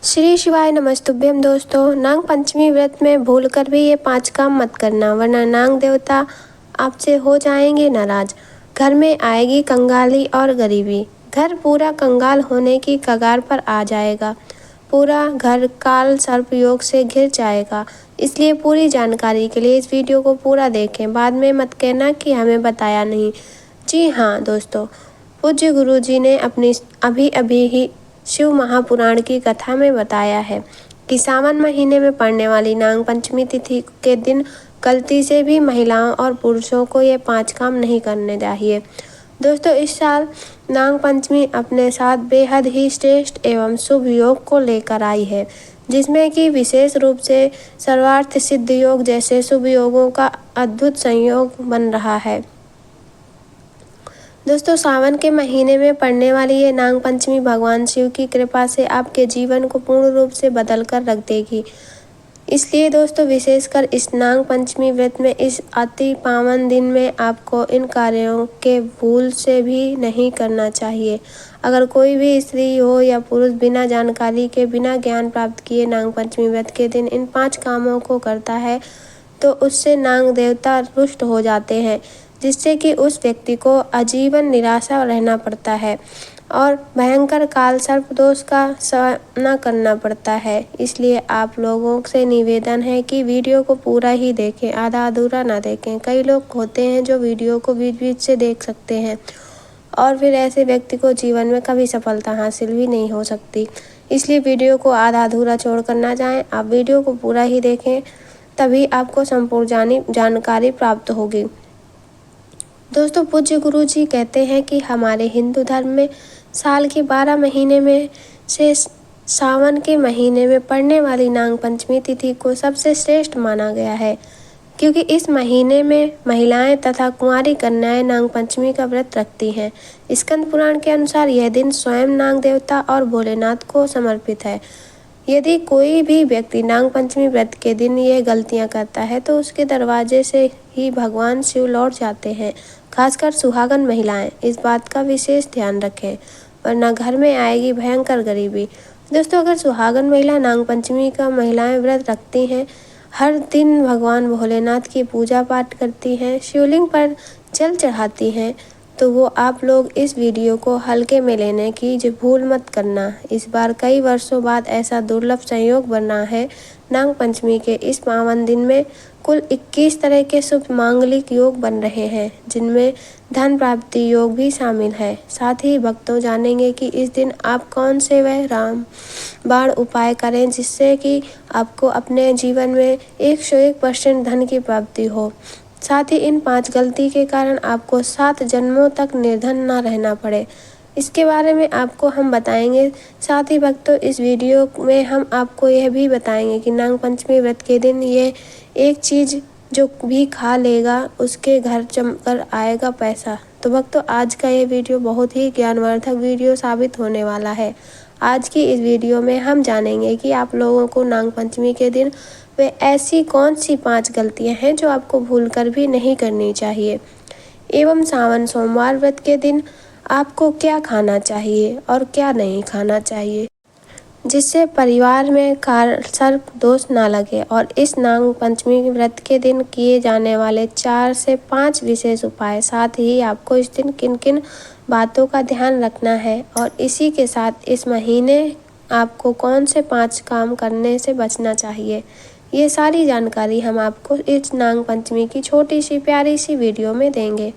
श्री शिवाय नमस्तुभ्यम। दोस्तों, नाग पंचमी व्रत में भूल कर भी ये 5 काम मत करना, वरना नाग देवता आपसे हो जाएंगे नाराज। घर में आएगी कंगाली और गरीबी। घर पूरा कंगाल होने की कगार पर आ जाएगा। पूरा घर काल सर्प योग से घिर जाएगा। इसलिए पूरी जानकारी के लिए इस वीडियो को पूरा देखें। बाद में मत कहना कि हमें बताया नहीं। जी हाँ दोस्तों, पूज्य गुरु जी ने अपनी अभी ही शिव महापुराण की कथा में बताया है कि सावन महीने में पड़ने वाली नाग पंचमी तिथि के दिन गलती से भी महिलाओं और पुरुषों को ये 5 काम नहीं करने चाहिए। दोस्तों, इस साल नाग पंचमी अपने साथ बेहद ही श्रेष्ठ एवं शुभ योग को लेकर आई है, जिसमें कि विशेष रूप से सर्वार्थ सिद्ध योग जैसे शुभ योगों का अद्भुत संयोग बन रहा है। दोस्तों, सावन के महीने में पड़ने वाली ये नाग पंचमी भगवान शिव की कृपा से आपके जीवन को पूर्ण रूप से बदल कर रख देगी। इसलिए दोस्तों, विशेषकर इस नाग पंचमी व्रत में इस अति पावन दिन में आपको इन कार्यों के भूल से भी नहीं करना चाहिए। अगर कोई भी स्त्री हो या पुरुष बिना जानकारी के, बिना ज्ञान प्राप्त किए नाग पंचमी व्रत के दिन इन 5 कामों को करता है तो उससे नाग देवता रुष्ट हो जाते हैं, जिससे कि उस व्यक्ति को आजीवन निराशा रहना पड़ता है और भयंकर काल सर्प दोष का सामना करना पड़ता है। इसलिए आप लोगों से निवेदन है कि वीडियो को पूरा ही देखें, आधा अधूरा ना देखें। कई लोग होते हैं जो वीडियो को बीच बीच से देख सकते हैं और फिर ऐसे व्यक्ति को जीवन में कभी सफलता हासिल भी नहीं हो सकती। इसलिए वीडियो को आधा अधूरा छोड़ कर ना जाएं, आप वीडियो को पूरा ही देखें, तभी आपको संपूर्ण जानकारी प्राप्त होगी। दोस्तों, पूज्य गुरु जी कहते हैं कि हमारे हिंदू धर्म में साल के 12 महीने में से सावन के महीने में पड़ने वाली नाग पंचमी तिथि को सबसे श्रेष्ठ माना गया है, क्योंकि इस महीने में महिलाएं तथा कुंवारी कन्याएं नाग पंचमी का व्रत रखती हैं। स्कंद पुराण के अनुसार यह दिन स्वयं नाग देवता और भोलेनाथ को समर्पित है। यदि कोई भी व्यक्ति नाग पंचमी व्रत के दिन ये गलतियां करता है तो उसके दरवाजे से ही भगवान शिव लौट जाते हैं। खासकर सुहागन महिलाएं इस बात का विशेष ध्यान रखें, वरना घर में आएगी भयंकर गरीबी। दोस्तों, अगर सुहागन महिला नाग पंचमी का महिलाएं व्रत रखती हैं, हर दिन भगवान भोलेनाथ की पूजा पाठ करती हैं, शिवलिंग पर जल चढ़ाती हैं, तो वो आप लोग इस वीडियो को हल्के में लेने की भूल मत करना। इस बार कई वर्षों बाद ऐसा दुर्लभ संयोग बना है। नाग पंचमी के इस पावन दिन में कुल 21 तरह के शुभ मांगलिक योग बन रहे हैं, जिनमें धन प्राप्ति योग भी शामिल है। साथ ही भक्तों जानेंगे कि इस दिन आप कौन से वह राम बाण उपाय करें जिससे कि आपको अपने जीवन में 101% धन की प्राप्ति हो। साथ ही इन 5 गलती के कारण आपको 7 जन्मों तक निर्धन न रहना पड़े, इसके बारे में आपको हम बताएंगे। साथ ही भक्तों, इस वीडियो में हम आपको यह भी बताएंगे कि नाग पंचमी व्रत के दिन ये एक चीज़ जो भी खा लेगा उसके घर जमकर आएगा पैसा। तो भक्तों, आज का ये वीडियो बहुत ही ज्ञानवर्धक वीडियो साबित होने वाला है। आज की इस वीडियो में हम जानेंगे कि आप लोगों को नाग पंचमी के दिन वे ऐसी कौन सी 5 गलतियां हैं जो आपको भूलकर भी नहीं करनी चाहिए, एवं सावन सोमवार व्रत के दिन आपको क्या खाना चाहिए और क्या नहीं खाना चाहिए, जिससे परिवार में काल सर्प दोष ना लगे। और इस नाग पंचमी व्रत के दिन किए जाने वाले 4 से 5 विशेष उपाय, साथ ही आपको इस दिन किन किन बातों का ध्यान रखना है और इसी के साथ इस महीने आपको कौन से 5 काम करने से बचना चाहिए, ये सारी जानकारी हम आपको इस नाग पंचमी की छोटी सी प्यारी सी वीडियो में देंगे।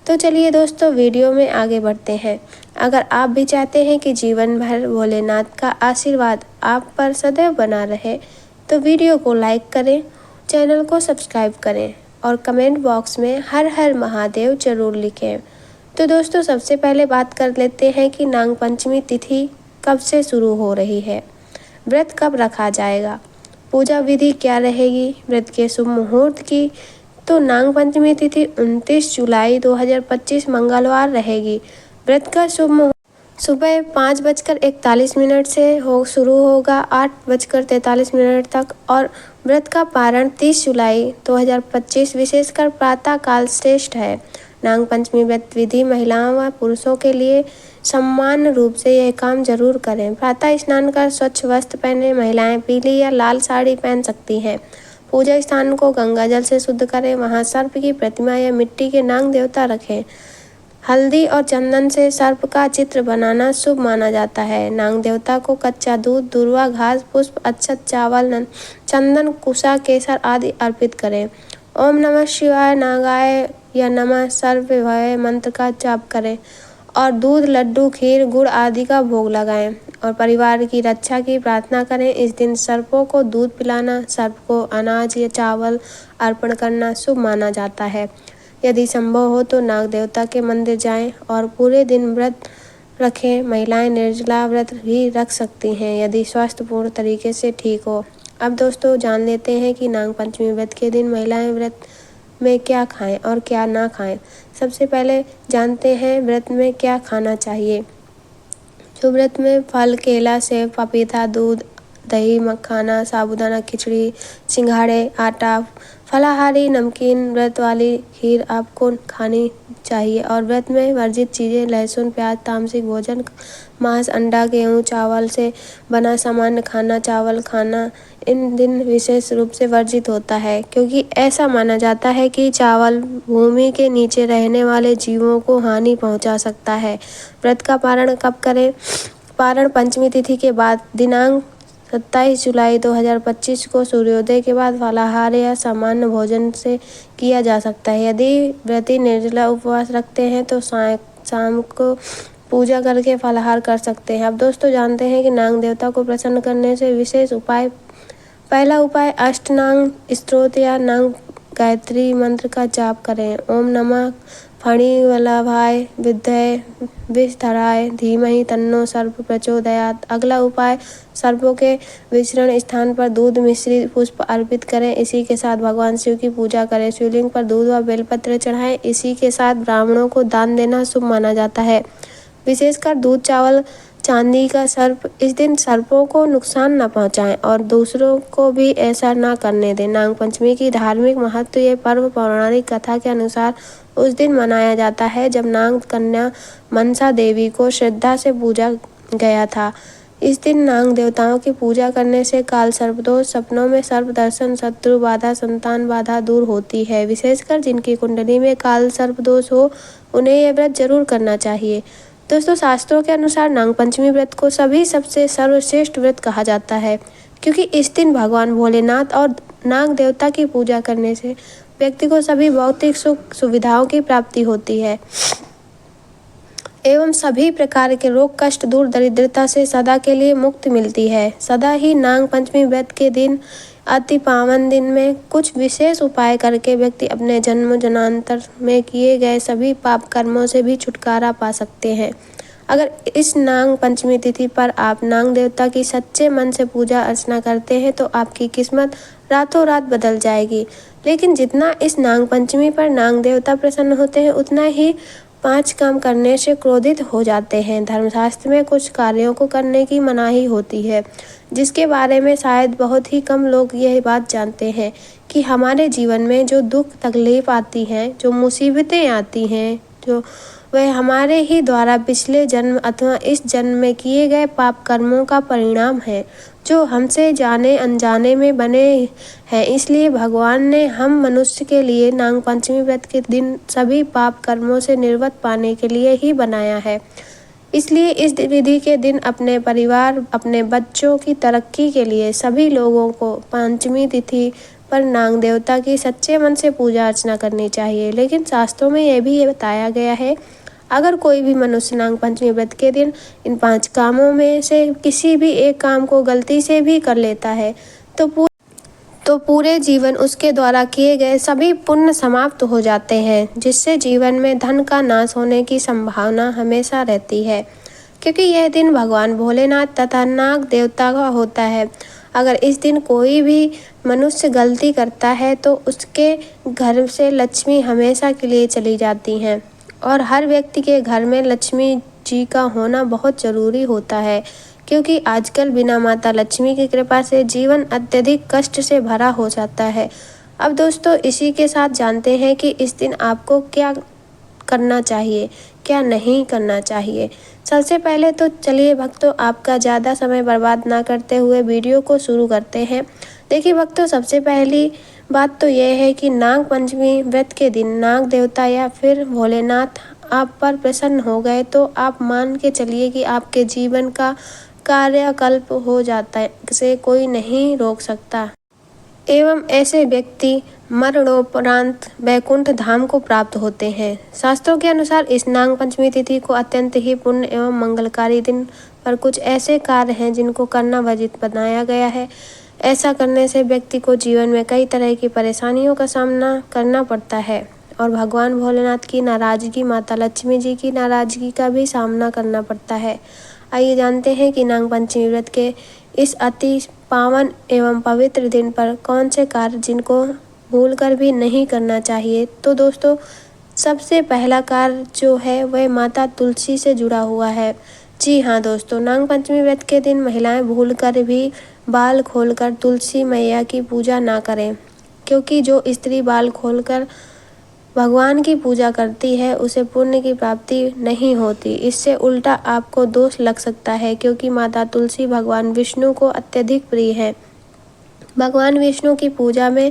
तो चलिए दोस्तों, वीडियो में आगे बढ़ते हैं। अगर आप भी चाहते हैं कि जीवन भर भोलेनाथ का आशीर्वाद आप पर सदैव बना रहे, तो वीडियो को लाइक करें, चैनल को सब्सक्राइब करें और कमेंट बॉक्स में हर हर महादेव जरूर लिखें। तो दोस्तों, सबसे पहले बात कर लेते हैं कि नाग पंचमी तिथि कब से शुरू हो रही है, व्रत कब रखा जाएगा, पूजा विधि क्या रहेगी, व्रत के शुभ मुहूर्त की। तो नाग पंचमी तिथि 29 जुलाई 2025 मंगलवार रहेगी। व्रत का शुभ मुहूर्त सुबह 5:41 से शुरू होगा 8:43 तक और व्रत का पारण 30 जुलाई 2025 विशेषकर प्रातः काल श्रेष्ठ है। नाग पंचमी व्रत विधि महिलाओं व पुरुषों के लिए सम्मान रूप से यह काम जरूर करें। प्रातः स्नान कर स्वच्छ वस्त्र पहने महिलाएं पीली या लाल साड़ी पहन सकती हैं। पूजा स्थान को गंगा जल से शुद्ध करें, वहां सर्प की प्रतिमा या मिट्टी के नाग देवता रखें। हल्दी और चंदन से सर्प का चित्र बनाना शुभ माना जाता है। नाग देवता को कच्चा दूध, दूर्वा घास, पुष्प, अक्षत, चावल, चंदन, कुशा, केसर आदि अर्पित करें। ओम नमः शिवाय, नागाय या नमः सर्वभय मंत्र का जाप करें और दूध, लड्डू, खीर, गुड़ आदि का भोग लगाएं और परिवार की रक्षा की प्रार्थना करें। इस दिन सर्पों को दूध पिलाना, सर्प को अनाज या चावल अर्पण करना शुभ माना जाता है। यदि संभव हो तो नाग देवता के मंदिर जाएं और पूरे दिन व्रत रखें। महिलाएं निर्जला व्रत भी रख सकती हैं यदि स्वास्थ्य पूर्ण तरीके से ठीक हो। अब दोस्तों जान लेते हैं कि नाग पंचमी व्रत के दिन महिलाएं व्रत में क्या खाएं और क्या ना खाएं। सबसे पहले जानते हैं व्रत में क्या खाना चाहिए। जो व्रत में फल, केला, सेब, पपीता, दूध, दही, मखाना, साबूदाना खिचड़ी, सिंघाड़े, आटा, फलाहारी, नमकीन, व्रत वाली खीर आपको खानी चाहिए और व्रत में वर्जित चीज़ें लहसुन, प्याज, तामसिक भोजन, मांस, अंडा, गेहूँ, चावल से बना सामान्य खाना, चावल खाना इन दिन विशेष रूप से वर्जित होता है, क्योंकि ऐसा माना जाता है कि चावल भूमि के नीचे रहने वाले जीवों को हानि पहुंचा सकता है। व्रत का पारण कब करें? पारण पंचमी तिथि के बाद दिनांक 27 जुलाई 2025 को सूर्योदय के बाद फलाहार या सामान्य भोजन से किया जा सकता है। यदि व्रती निर्जला उपवास रखते हैं तो शाम को पूजा करके फलाहार कर सकते हैं। अब दोस्तों जानते हैं कि नाग देवता को प्रसन्न करने से विशेष उपाय। पहला उपाय अष्टनाग स्तोत्र या नाग गायत्री मंत्र का जाप करें। ओम नमः फणिवल्लभाय विद्महे विषधराय धीमहि तन्नो सर्प प्रचोदयात्। अगला उपाय सर्पों के विचरण स्थान पर दूध मिश्रित पुष्प अर्पित करें। इसी के साथ भगवान शिव की पूजा करें। शिवलिंग पर दूध व बेलपत्र चढ़ाएं। इसी के साथ ब्राह्मणों को दान देना शुभ माना जाता है। विशेषकर दूध, चावल, चांदी का सर्प। इस दिन सर्पों को नुकसान न पहुंचाएं और दूसरों को भी ऐसा न करने दें। नाग पंचमी की धार्मिक महत्व। ये पर्व पौराणिक कथा के अनुसार उस दिन मनाया जाता है जब नाग कन्या मनसा देवी को श्रद्धा से पूजा गया था। इस दिन नाग देवताओं की पूजा करने से काल सर्पदोष, सपनों में सर्प दर्शन, शत्रु बाधा, संतान बाधा दूर होती है। विशेषकर जिनकी कुंडली में काल सर्पदोष हो उन्हें यह व्रत जरूर करना चाहिए। दोस्तों शास्त्रों के अनुसार नाग पंचमी व्रत को सभी सबसे सर्वश्रेष्ठ व्रत कहा जाता है, क्योंकि इस दिन भगवान भोलेनाथ और नाग देवता की पूजा करने से व्यक्ति को सभी भौतिक सुख सुविधाओं की प्राप्ति होती है एवं सभी प्रकार के रोग, कष्ट दूर, दरिद्रता से सदा के लिए मुक्ति मिलती है। सदा ही नाग पंचमी व्रत के दिन अति पावन दिन में कुछ विशेष उपाय करके व्यक्ति अपने जन्म जन्मांतर में किए गए सभी पाप कर्मों से भी छुटकारा पा सकते हैं। अगर इस नाग पंचमी तिथि पर आप नाग देवता की सच्चे मन से पूजा अर्चना करते हैं तो आपकी किस्मत रातों रात बदल जाएगी। लेकिन जितना इस नाग पंचमी पर नाग देवता प्रसन्न होते हैं उतना ही 5 काम करने से क्रोधित हो जाते हैं। धर्मशास्त्र में कुछ कार्यों को करने की मनाही होती है, जिसके बारे में शायद बहुत ही कम लोग यह बात जानते हैं कि हमारे जीवन में जो दुख तकलीफ आती हैं, जो मुसीबतें आती हैं, जो वह हमारे ही द्वारा पिछले जन्म अथवा इस जन्म में किए गए पाप कर्मों का परिणाम है, जो हमसे जाने अनजाने में बने हैं। इसलिए भगवान ने हम मनुष्य के लिए नाग पंचमी व्रत के दिन सभी पाप कर्मों से निर्वृत्त पाने के लिए ही बनाया है। इसलिए इस विधि के दिन अपने परिवार, अपने बच्चों की तरक्की के लिए सभी लोगों को पंचमी तिथि पर नाग देवता की सच्चे मन से पूजा अर्चना करनी चाहिए। लेकिन शास्त्रों में यह भी बताया गया है, अगर कोई भी मनुष्य नाग पंचमी व्रत के दिन इन 5 कामों में से किसी भी एक काम को गलती से भी कर लेता है तो पूरे जीवन उसके द्वारा किए गए सभी पुण्य समाप्त हो जाते हैं, जिससे जीवन में धन का नाश होने की संभावना हमेशा रहती है, क्योंकि यह दिन भगवान भोलेनाथ तथा नाग देवता का होता है। अगर इस दिन कोई भी मनुष्य गलती करता है तो उसके घर से लक्ष्मी हमेशा के लिए चली जाती हैं और हर व्यक्ति के घर में लक्ष्मी जी का होना बहुत ज़रूरी होता है, क्योंकि आजकल बिना माता लक्ष्मी की कृपा से जीवन अत्यधिक कष्ट से भरा हो जाता है। अब दोस्तों इसी के साथ जानते हैं कि इस दिन आपको क्या करना चाहिए, क्या नहीं करना चाहिए। सबसे पहले तो चलिए भक्तों, आपका ज़्यादा समय बर्बाद ना करते हुए वीडियो को शुरू करते हैं। देखिए भक्तों, सबसे पहली बात तो यह है कि नाग पंचमी व्रत के दिन नाग देवता या फिर भोलेनाथ आप पर प्रसन्न हो गए तो आप मान के चलिए कि आपके जीवन का कार्यकल्प हो जाता है, से कोई नहीं रोक सकता। एवं ऐसे व्यक्ति मरणोपरांत वैकुंठ धाम को प्राप्त होते हैं। शास्त्रों के अनुसार इस नाग पंचमी तिथि को अत्यंत ही पुण्य एवं मंगलकारी दिन पर कुछ ऐसे कार्य हैं जिनको करना वर्जित बनाया गया है। ऐसा करने से व्यक्ति को जीवन में कई तरह की परेशानियों का सामना करना पड़ता है और भगवान भोलेनाथ की नाराजगी, माता लक्ष्मी जी की नाराजगी का भी सामना करना पड़ता है। आइए जानते हैं कि नाग पंचमी व्रत के इस अति पावन एवं पवित्र दिन पर कौन से कार्य जिनको भूलकर भी नहीं करना चाहिए। तो दोस्तों, सबसे पहला कार्य जो है वह माता तुलसी से जुड़ा हुआ है। जी हाँ दोस्तों, नाग पंचमी व्रत के दिन महिलाएं भूलकर भी बाल खोलकर तुलसी मैया की पूजा ना करें, क्योंकि जो स्त्री बाल खोलकर भगवान की पूजा करती है उसे पुण्य की प्राप्ति नहीं होती। इससे उल्टा आपको दोष लग सकता है, क्योंकि माता तुलसी भगवान विष्णु को अत्यधिक प्रिय है। भगवान विष्णु की पूजा में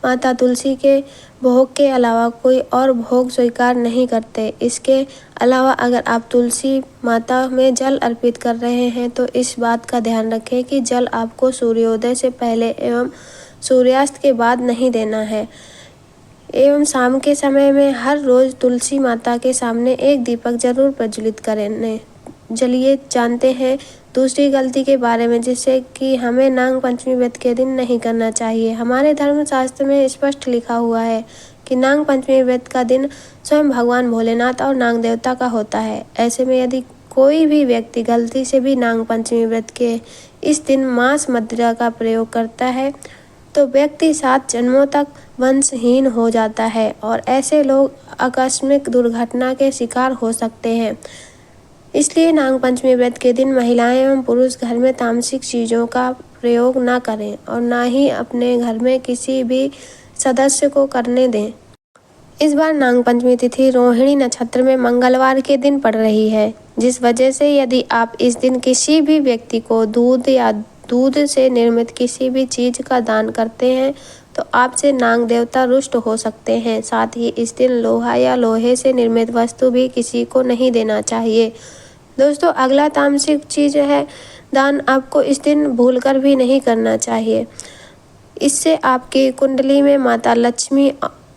माता तुलसी के भोग के अलावा कोई और भोग स्वीकार नहीं करते। इसके अलावा अगर आप तुलसी माता में जल अर्पित कर रहे हैं तो इस बात का ध्यान रखें कि जल आपको सूर्योदय से पहले एवं सूर्यास्त के बाद नहीं देना है। एवं शाम के समय में हर रोज तुलसी माता के सामने एक दीपक जरूर प्रज्वलित करें। चलिए जानते हैं दूसरी गलती के बारे में, जिससे कि हमें नाग पंचमी व्रत के दिन नहीं करना चाहिए। हमारे धर्मशास्त्र में स्पष्ट लिखा हुआ है कि नाग पंचमी व्रत का दिन स्वयं भगवान भोलेनाथ और नाग देवता का होता है। ऐसे में यदि कोई भी व्यक्ति गलती से भी नाग पंचमी व्रत के इस दिन मांस मदिरा का प्रयोग करता है तो व्यक्ति 7 जन्मों तक वंशहीन हो जाता है और ऐसे लोग आकस्मिक दुर्घटना के शिकार हो सकते हैं। इसलिए नाग पंचमी व्रत के दिन महिलाएं एवं पुरुष घर में तामसिक चीज़ों का प्रयोग ना करें और ना ही अपने घर में किसी भी सदस्य को करने दें। इस बार नाग पंचमी तिथि रोहिणी नक्षत्र में मंगलवार के दिन पड़ रही है, जिस वजह से यदि आप इस दिन किसी भी व्यक्ति को दूध या दूध से निर्मित किसी भी चीज़ का दान करते हैं तो आपसे नाग देवता रुष्ट हो सकते हैं। साथ ही इस दिन लोहा या लोहे से निर्मित वस्तु भी किसी को नहीं देना चाहिए। दोस्तों, अगला तामसिक चीज़ है दान आपको इस दिन भूलकर भी नहीं करना चाहिए। इससे आपकी कुंडली में माता लक्ष्मी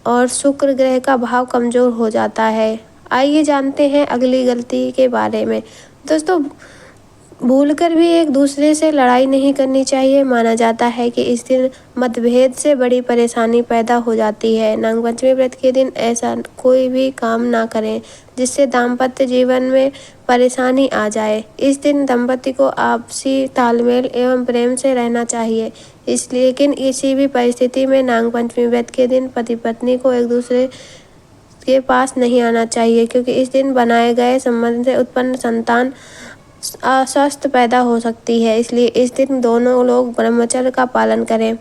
और शुक्र ग्रह का भाव कमज़ोर हो जाता है। आइए जानते हैं अगली गलती के बारे में। दोस्तों, भूलकर भी एक दूसरे से लड़ाई नहीं करनी चाहिए। माना जाता है कि इस दिन मतभेद से बड़ी परेशानी पैदा हो जाती है। नाग पंचमी व्रत के दिन ऐसा कोई भी काम ना करें जिससे दाम्पत्य जीवन में परेशानी आ जाए। इस दिन दंपति को आपसी तालमेल एवं प्रेम से रहना चाहिए। लेकिन किसी भी परिस्थिति में नाग पंचमी व्रत के दिन पति पत्नी को एक दूसरे के पास नहीं आना चाहिए, क्योंकि इस दिन बनाए गए संबंध से उत्पन्न संतान अस्वस्थ पैदा हो सकती है। इसलिए इस दिन दोनों लोग ब्रह्मचर्य का पालन करें।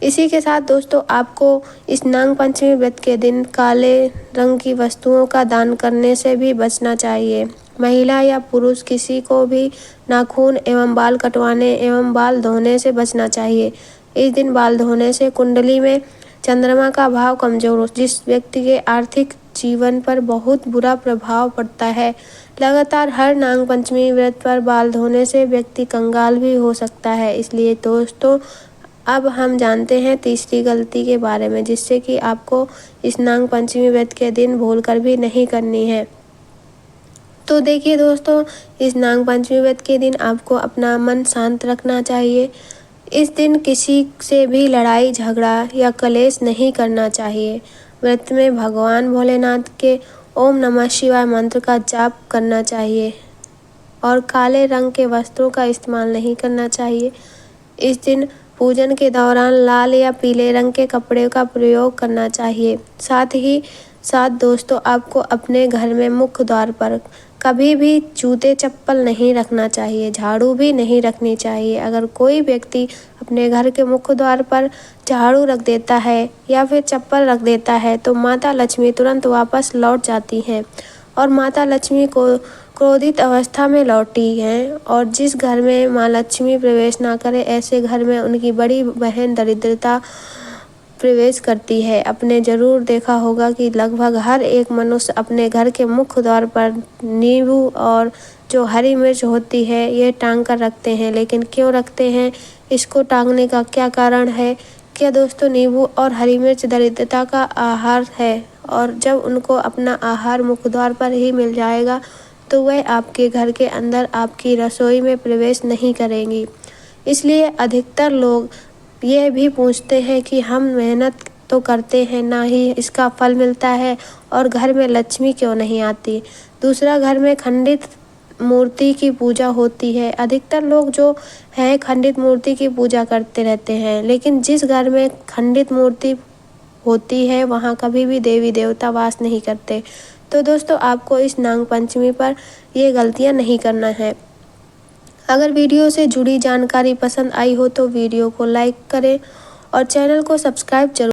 इसी के साथ दोस्तों, आपको इस नाग पंचमी व्रत के दिन काले रंग की वस्तुओं का दान करने से भी बचना चाहिए। महिला या पुरुष किसी को भी नाखून एवं बाल कटवाने एवं बाल धोने से बचना चाहिए। इस दिन बाल धोने से कुंडली में चंद्रमा का भाव कमजोर हो, जिस व्यक्ति के आर्थिक जीवन पर बहुत बुरा प्रभाव पड़ता है। लगातार हर नाग पंचमी व्रत पर बाल धोने से व्यक्ति कंगाल भी हो सकता है। इसलिए दोस्तों, अब हम जानते हैं तीसरी गलती के बारे में, जिससे कि आपको इस नाग पंचमी व्रत के दिन भूलकर भी नहीं करनी है। तो देखिए दोस्तों, इस नाग पंचमी व्रत के दिन आपको अपना मन शांत रखना चाहिए। इस दिन किसी से भी लड़ाई झगड़ा या कलेश नहीं करना चाहिए। व्रत में भगवान भोलेनाथ के ओम नमः शिवाय मंत्र का जाप करना चाहिए और काले रंग के वस्त्रों का इस्तेमाल नहीं करना चाहिए। इस दिन पूजन के दौरान लाल या पीले रंग के कपड़े का प्रयोग करना चाहिए। साथ ही साथ दोस्तों, आपको अपने घर में मुख्य द्वार पर कभी भी जूते चप्पल नहीं रखना चाहिए, झाड़ू भी नहीं रखनी चाहिए। अगर कोई व्यक्ति अपने घर के मुख्य द्वार पर झाड़ू रख देता है या फिर चप्पल रख देता है तो माता लक्ष्मी तुरंत वापस लौट जाती हैं और माता लक्ष्मी को क्रोधित अवस्था में लौटी हैं। और जिस घर में माँ लक्ष्मी प्रवेश ना करे, ऐसे घर में उनकी बड़ी बहन दरिद्रता प्रवेश करती है। आपने जरूर देखा होगा कि लगभग हर एक मनुष्य अपने घर के मुख्य द्वार पर नींबू और जो हरी मिर्च होती है ये टांग कर रखते हैं। लेकिन क्यों रखते हैं, इसको टांगने का क्या कारण है? क्या दोस्तों नींबू और हरी मिर्च दरिद्रता का आहार है, और जब उनको अपना आहार मुख्य द्वार पर ही मिल जाएगा तो वह आपके घर के अंदर आपकी रसोई में प्रवेश नहीं करेंगी। इसलिए अधिकतर लोग यह भी पूछते हैं कि हम मेहनत तो करते हैं, ना ही इसका फल मिलता है, और घर में लक्ष्मी क्यों नहीं आती। दूसरा, घर में खंडित मूर्ति की पूजा होती है। अधिकतर लोग जो है खंडित मूर्ति की पूजा करते रहते हैं, लेकिन जिस घर में खंडित मूर्ति होती है वहाँ कभी भी देवी देवता वास नहीं करते। तो दोस्तों, आपको इस नाग पंचमी पर ये गलतियाँ नहीं करना है। अगर वीडियो से जुड़ी जानकारी पसंद आई हो तो वीडियो को लाइक करें और चैनल को सब्सक्राइब जरूर